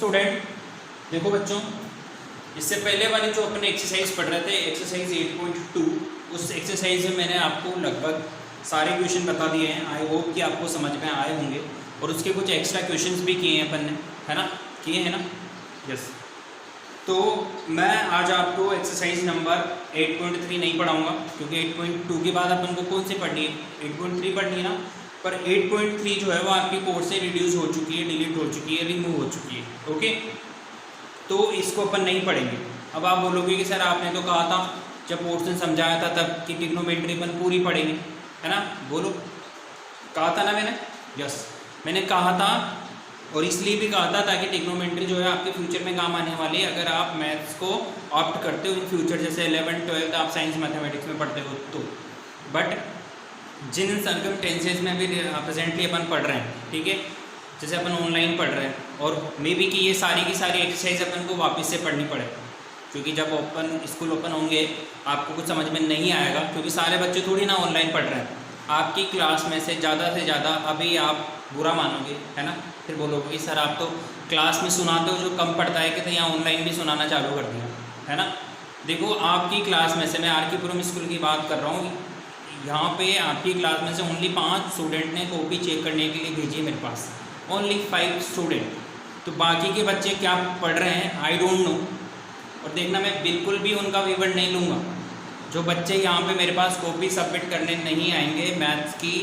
Student, देखो बच्चों, इससे पहले वाली जो अपने एक्सरसाइज पढ़ रहे थे, एक्सरसाइज 8.2, उस एक्सरसाइज में मैंने आपको लगभग सारे क्वेश्चन बता दिए हैं। आई होप कि आपको समझ में आए होंगे और उसके कुछ एक्स्ट्रा क्वेश्चंस भी किए हैं अपन ने, है ना, किए हैं ना, यस। तो मैं आज आपको एक्सरसाइज नंबर 8.3 नहीं पढ़ाऊँगा क्योंकि 8.2 के बाद अपन को कौन सी पढ़नी है, 8.3 पढ़नी है ना। पर 8.3 जो है वो आपकी कोर्स से रिड्यूस हो चुकी है, डिलीट हो चुकी है, रिमूव हो चुकी है, ओके। तो इसको अपन नहीं पढ़ेंगे। अब आप बोलोगे कि सर आपने तो कहा था जब पोर्शन समझाया था तब कि ट्रिग्नोमेट्री अपन पूरी पढ़ेंगे, है ना, बोलो, कहा था ना मैंने, यस मैंने कहा था। और इसलिए भी कहा था ताकि ट्रिग्नोमेट्री जो है आपके फ्यूचर में काम आने वाली है अगर आप मैथ्स को ऑप्ट करते हो इन फ्यूचर, जैसे 11th 12th आप साइंस मैथमेटिक्स में पढ़ते हो तो। बट जिन सर्कमस्टेंसेस में भी प्रेजेंटली अपन पढ़ रहे हैं, ठीक है, जैसे अपन ऑनलाइन पढ़ रहे हैं और मे बी कि ये सारी की सारी एक्सरसाइज अपन को वापस से पढ़नी पड़े क्योंकि जब ओपन स्कूल ओपन होंगे आपको कुछ समझ में नहीं आएगा क्योंकि सारे बच्चे थोड़ी ना ऑनलाइन पढ़ रहे हैं। आपकी क्लास में से ज़्यादा अभी आप बुरा मानोगे, है ना, फिर बोलोगे कि सर आप तो क्लास में सुनाते हो जो कम पढ़ता है कि तो यहाँ ऑनलाइन भी सुनाना चालू कर दिया, है ना। देखो आपकी क्लास में से मैं आर के पुरम स्कूल की बात कर रहा हूँ, यहाँ पे आपकी क्लास में से ओनली 5 स्टूडेंट ने कॉपी चेक करने के लिए भेजी है मेरे पास, ओनली 5 स्टूडेंट। तो बाकी के बच्चे क्या पढ़ रहे हैं आई डोंट नो। और देखना मैं बिल्कुल भी उनका विवरण नहीं लूँगा। जो बच्चे यहाँ पे मेरे पास कॉपी सबमिट करने नहीं आएंगे मैथ्स की,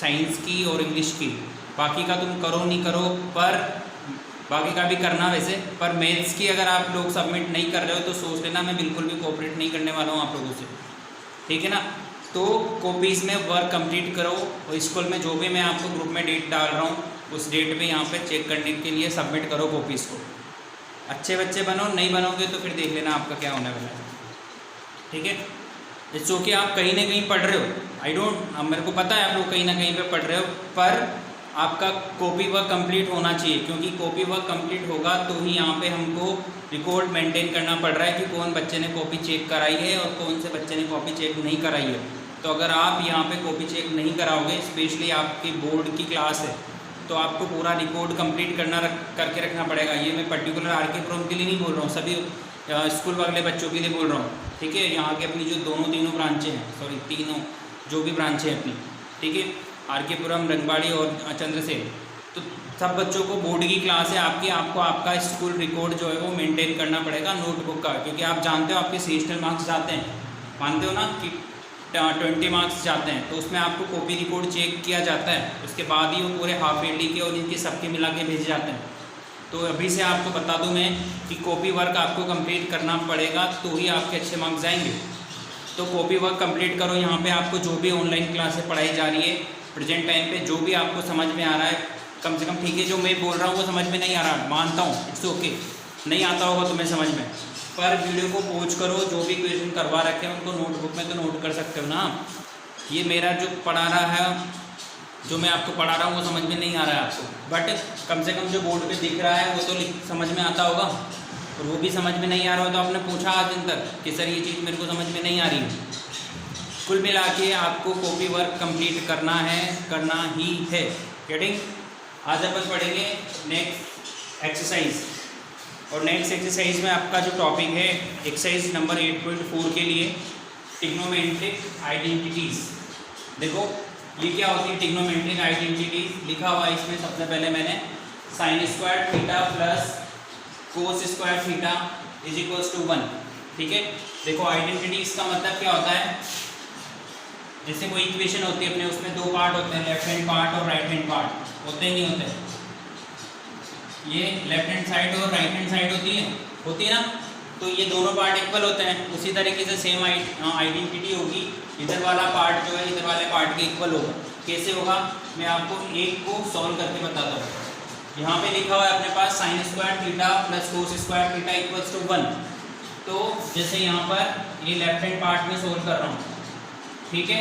साइंस की और इंग्लिश की, बाकी का तुम करो नहीं करो, पर बाकी का भी करना वैसे, पर मैथ्स की अगर आप लोग सबमिट नहीं कर रहे हो तो सोच लेना मैं बिल्कुल भी कोऑपरेट नहीं करने वाला हूँ आप लोगों से, ठीक है ना। तो कॉपीज़ में वर्क कंप्लीट करो और स्कूल में जो भी मैं आपको ग्रुप में डेट डाल रहा हूँ उस डेट पे यहाँ पे चेक करने के लिए सबमिट करो कॉपीज़ को। अच्छे बच्चे बनो, नहीं बनोगे तो फिर देख लेना आपका क्या होने वाला है, ठीक है। जैसे कि आप कहीं ना कहीं पढ़ रहे हो, आई डोंट, अब मेरे को पता है आप लोग कहीं ना कहीं पे पढ़ रहे हो, पर आपका कॉपी वर्क कंप्लीट होना चाहिए क्योंकि कॉपी वर्क कंप्लीट होगा तो ही यहाँ पे हमको रिकॉर्ड मेंटेन करना पड़ रहा है कि कौन बच्चे ने कॉपी चेक कराई है और कौन से बच्चे ने कॉपी चेक नहीं कराई है। तो अगर आप यहाँ पे कॉपी चेक नहीं कराओगे, स्पेशली आपकी बोर्ड की क्लास है, तो आपको पूरा रिकॉर्ड कंप्लीट करके रखना पड़ेगा। ये मैं पर्टिकुलर आर के पुरम के लिए नहीं बोल रहा हूँ, सभी स्कूल वाले बच्चों के लिए बोल रहा हूँ, ठीक है। यहाँ के अपनी जो तीनों ब्रांचें हैं, सॉरी तीनों जो भी ब्रांचें हैं अपनी, ठीक है, आर के पुरम, रंगबाड़ी और चंद्रसेन, तो सब बच्चों को बोर्ड की क्लास है आपकी, आपको आपका स्कूल रिकॉर्ड जो है वो मेंटेन करना पड़ेगा नोटबुक का, क्योंकि आप जानते हो आपके सेशनल मार्क्स जाते हैं, मानते हो ना कि 20 मार्क्स जाते हैं, तो उसमें आपको कॉपी रिकॉर्ड चेक किया जाता है, उसके बाद ही वो पूरे हाफ ईयरली के और इनके सबके मिला के भेजे जाते हैं। तो अभी से आपको बता दूं मैं कि कॉपी वर्क आपको कंप्लीट करना पड़ेगा तो ही आपके अच्छे मार्क्स आएंगे। तो कॉपी वर्क कंप्लीट करो। यहाँ पे आपको जो भी ऑनलाइन क्लासें पढ़ाई जा रही है प्रेजेंट टाइम पे, जो भी आपको समझ में आ रहा है कम से कम, ठीक है, जो मैं बोल रहा हूँ वो समझ में नहीं आ रहा, मानता हूँ, इट्स ओके, नहीं आता होगा तुम्हें समझ में, पर वीडियो को पॉज करो, जो भी क्वेश्चन करवा रखे हैं उनको नोटबुक में तो नोट कर सकते हो ना। ये मेरा जो पढ़ा रहा है, जो मैं आपको पढ़ा रहा हूँ वो समझ में नहीं आ रहा है आपको, बट कम से कम जो बोर्ड पे दिख रहा है वो तो समझ में आता होगा। और वो भी समझ में नहीं आ रहा हो तो आपने पूछा आज दिन तक कि सर ये चीज़ मेरे को समझ में नहीं आ रही है। कुल मिला के आपको कॉपी वर्क कंप्लीट करना है, करना ही है, गेटिंग। आज अपन पढ़ेंगे नेक्स्ट एक्सरसाइज, और नेक्स्ट एक्सरसाइज में आपका जो टॉपिक है एक्सरसाइज नंबर 8.4 के लिए ट्रिग्नोमेट्रिक आइडेंटिटीज़। देखो ये क्या होती है ट्रिग्नोमेट्रिक आइडेंटिटीज, लिखा हुआ है इसमें सबसे पहले मैंने sine square theta plus cos square theta is equals to 1, ठीक है। देखो आइडेंटिटीज का मतलब क्या होता है, जैसे कोई इक्वेशन होती है अपने, उसमें 2 पार्ट होते हैं, लेफ्ट हैंड पार्ट और राइट हैंड पार्ट, होते ही नहीं होते, ये लेफ्ट हैंड साइड और राइट हैंड साइड होती है ना, तो ये दोनों पार्ट इक्वल होते हैं। उसी तरीके से सेम आइडेंटिटी होगी, इधर वाला पार्ट जो है इधर वाले पार्ट के इक्वल होगा। कैसे होगा मैं आपको एक को सॉल्व करके बताता हूँ। यहाँ पे लिखा हुआ है अपने पास sine square theta plus cos square theta equals to 1। तो जैसे यहाँ पर ये लेफ्ट हैंड पार्ट में सोल्व कर रहा हूँ, ठीक है,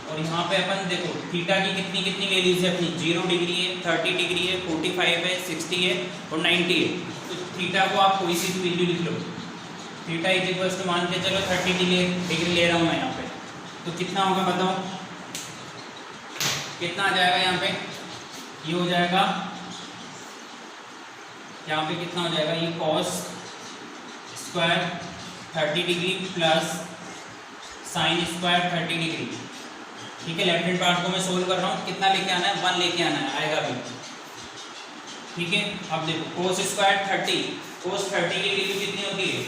और यहाँ पे अपन देखो थीटा की कितनी कितनी वैल्यूज है अपनी, 0 डिग्री है, 30 डिग्री है, 45 है, 60 है और 90 है। तो थीटा को आप कोई सी भी वैल्यू लिख लो, थीटा इज इक्वल्स टू मान के चलो 30 डिग्री ले रहा हूँ मैं यहाँ पे, तो कितना होगा बताओ, कितना आ जाएगा यहाँ पे, ये हो जाएगा यहाँ पे कितना हो जाएगा, ये cos square 30 degree plus sine square 30 degree. ठीक है, लेफ्ट हैंड पार्ट को मैं सोल्व कर रहा हूँ, कितना लेके आना है, 1 लेके आना है, आएगा भी। ठीक है, अब देखो cos स्क्वायर 30, cos 30 की वैल्यू कितनी होती है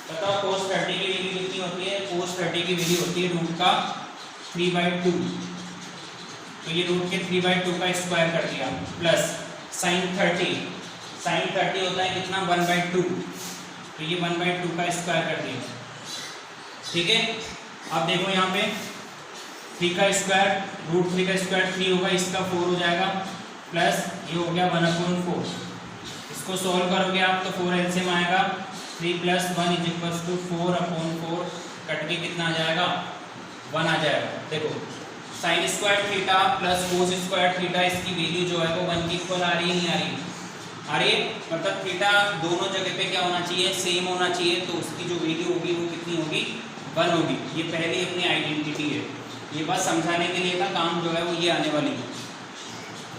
बताओ, cos 30 की वैल्यू कितनी होती है, cos 30 की वैल्यू होती है रूट का 3/2। तो ये रूट के 3/2 का स्क्वायर कर दिया, प्लस साइन 30 होता है कितना, 1/2। तो ये 1/2 का स्क्वायर कर दिया। ठीक है, अब देखो यहाँ पे 3 का स्क्वायर, रूट 3 का स्क्वायर 3 होगा, इसका 4 हो जाएगा, प्लस ये हो गया 1/4। इसको सॉल्व करोगे आप तो 4 एलसीएम आएगा, 3 + 1 = 4/4, कट के कितना आ जाएगा, 1 आ जाएगा। देखो sign square theta plus cos square theta, इसकी वैल्यू जो है वो 1 की इक्वल आ रही है, नहीं आ रही, आ रही है, मतलब थीटा दोनों जगह पे क्या होना चाहिए, सेम होना चाहिए। तो उसकी जो वैल्यू होगी वो कितनी होगी, 1 होगी। ये पहली अपनी आइडेंटिटी है, ये बस समझाने के लिए का काम जो है वो ये आने वाली है।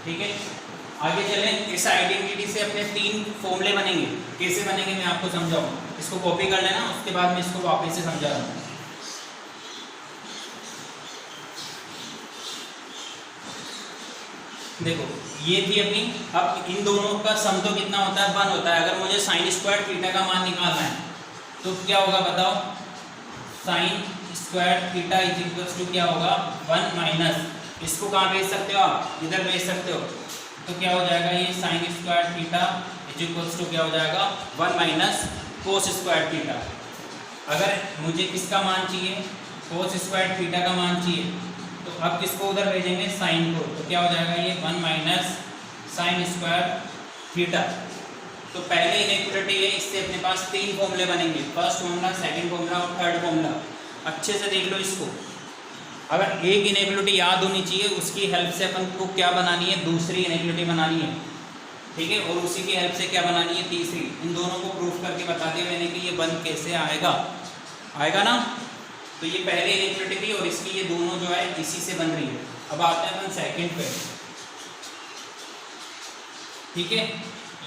ठीक है, आगे चलें, इस आइडेंटिटी से अपने 3 फॉर्मूले बनेंगे। कैसे बनेंगे मैं आपको समझाऊँ, इसको कॉपी कर लेना, उसके बाद मैं इसको वापस से समझा रहा हूँ। देखो ये थी अपनी, अब इन दोनों का सम तो कितना होता है, 1 होता है। अगर मुझे साइन स्क्वायर थीटा का मान निकालना है तो क्या होगा बताओ, साइन स्क्वायर थीटा = क्या होगा, 1 माइनस, इसको कहाँ भेज सकते हो आप, इधर भेज सकते हो। तो क्या हो जाएगा, ये साइन स्क्वायर थीटा = क्या हो जाएगा, 1 माइनस कोस स्क्वायर थीटा। अगर मुझे किसका मान चाहिए, कोस स्क्वायर थीटा का मान चाहिए, तो अब किसको उधर भेजेंगे, साइन को। तो क्या हो जाएगा, ये 1 माइनस साइन स्क्वायर थीटा। तो पहले इनइक्वालिटी है, इससे अपने पास 3 फॉर्मूले बनेंगे, फर्स्ट फॉर्मूला, सेकंड फॉर्मूला और थर्ड फॉर्मूला। अच्छे से देख लो इसको, अगर एक इनइक्वालिटी याद होनी चाहिए, उसकी हेल्प से अपन को क्या बनानी है, दूसरी इनइक्वालिटी बनानी है। ठीक है, और उसी की हेल्प से क्या बनानी है, तीसरी। इन दोनों को प्रूफ करके बता दिया मैंने कि ये बन कैसे आएगा, आएगा ना। तो ये पहले इनइक्वालिटी थी और इसकी ये दोनों जो है इसी से बन रही है। अब आते हैं अपन सेकंड पे। ठीक है,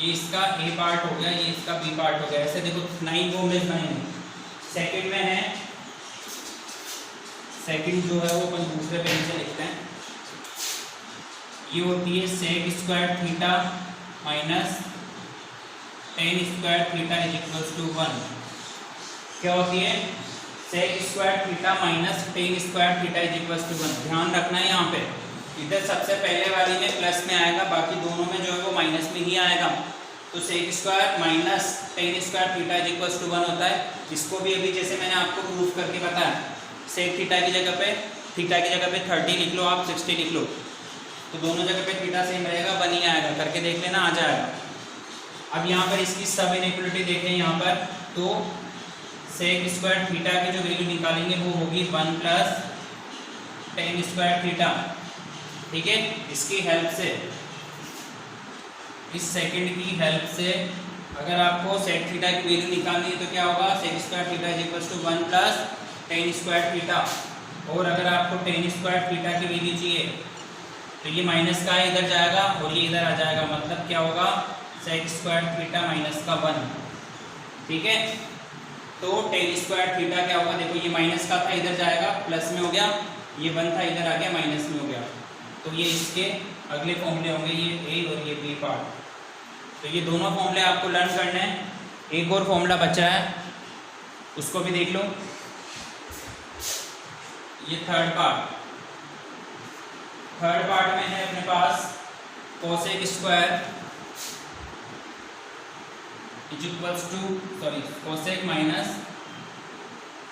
ये इसका ए पार्ट हो गया, ये इसका बी पार्ट हो गया। ऐसे देखो 9 फॉर्मूले बनेंगे। सेकंड में है, सेकंड जो है वो अपन दूसरे पेन से लिखते हैं। ये होती है sec square theta minus tan square theta = 1। क्या होती है, sec square theta minus tan square theta = 1। ध्यान रखना है यहाँ पे, इधर सबसे पहले वाली में प्लस में आएगा, बाकी दोनों में जो है वो माइनस में ही आएगा। तो sec square minus tan square theta = 1 होता है। इसको भी अभी जैसे मैंने आपको प्रूफ करके बताया, सेक थीटा की जगह पे 30 लिख लो, आप 60 लिख लो, तो दोनों जगह पे थीटा सेम रहेगा, 1 ही आएगा। करके देख लेना, आ जाएगा। अब यहाँ पर इसकी सब इनइक्वालिटी देखें यहाँ पर, तो सेक स्क्वायर थीटा की जो वैल्यू निकालेंगे वो होगी 1 + टेन स्क्वायर थीटा। ठीक है, इसकी हेल्प से, इस सेकंड की हेल्प से अगर आपको सेक थीटा की वैल्यू निकालनी है तो क्या होगा, sec square theta = 1 + tan square theta. और अगर आपको टेन स्क्वायर थीटा की वैल्यू चाहिए तो ये माइनस का इधर जाएगा और ये इधर आ जाएगा, मतलब क्या होगा, सेक स्क्वायर थीटा माइनस का 1। ठीक है, तो टेन स्क्वायर थीटा क्या होगा, देखो ये माइनस का था, इधर जाएगा, प्लस में हो गया, ये 1 था, इधर आ गया, माइनस में हो गया। तो ये इसके अगले फॉर्मूले होंगे, ये ए और ये बी पार्ट। तो ये दोनों फॉर्मूले आपको लर्न करने हैं। एक और फॉर्मूला बचा है, उसको भी देख लो। ये थर्ड पार्ट में है अपने पास cosec square cosec minus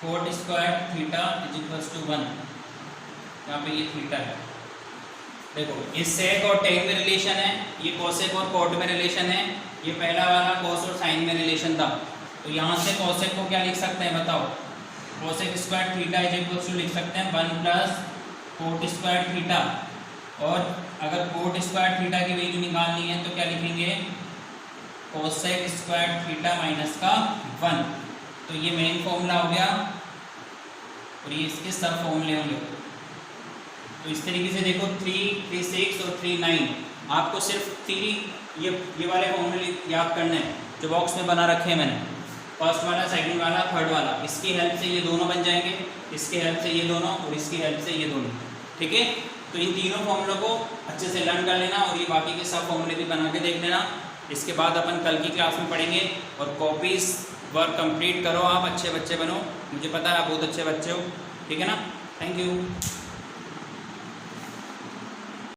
cot square theta = 1। यहाँ पे ये थीटा है। देखो ये सेक और टेन में रिलेशन है, ये कोसेक और कोट में रिलेशन है, ये पहला वाला कोस और साइन में रिलेशन था। तो यहाँ से कोसेक को क्या लिख सकते हैं बताओ, कोसेक स्क्वायर थीटा = लिख सकते हैं 1 + कोट स्क्वायर थीटा। और अगर कोट स्क्वायर थीटा की वैल्यू निकालनी है तो क्या लिखेंगे, कोसेक स्क्वायर थीटा माइनस का 1। तो ये मेन फॉर्मूला हो गया और ये इसके सब फॉर्मूले होंगे। तो इस तरीके से देखो 3, 3, 6 और 3, 9 आपको सिर्फ 3 ये वाले फॉर्मूले याद करने हैं जो बॉक्स में बना रखे हैं मैंने, फर्स्ट वाला, सेकंड वाला, थर्ड वाला। इसकी हेल्प से ये दोनों बन जाएंगे, इसकी हेल्प से ये दोनों, और इसकी हेल्प से ये दोनों। ठीक है, तो इन तीनों फॉर्मूलों को अच्छे से लर्न कर लेना और ये बाकी के सब फॉर्मूले भी बना के देख लेना। इसके बाद अपन कल की क्लास में पढ़ेंगे। और कॉपीज़ वर्क कंप्लीट करो, आप अच्छे बच्चे बनो, मुझे पता है आप बहुत अच्छे बच्चे हो। ठीक है ना, थैंक यू।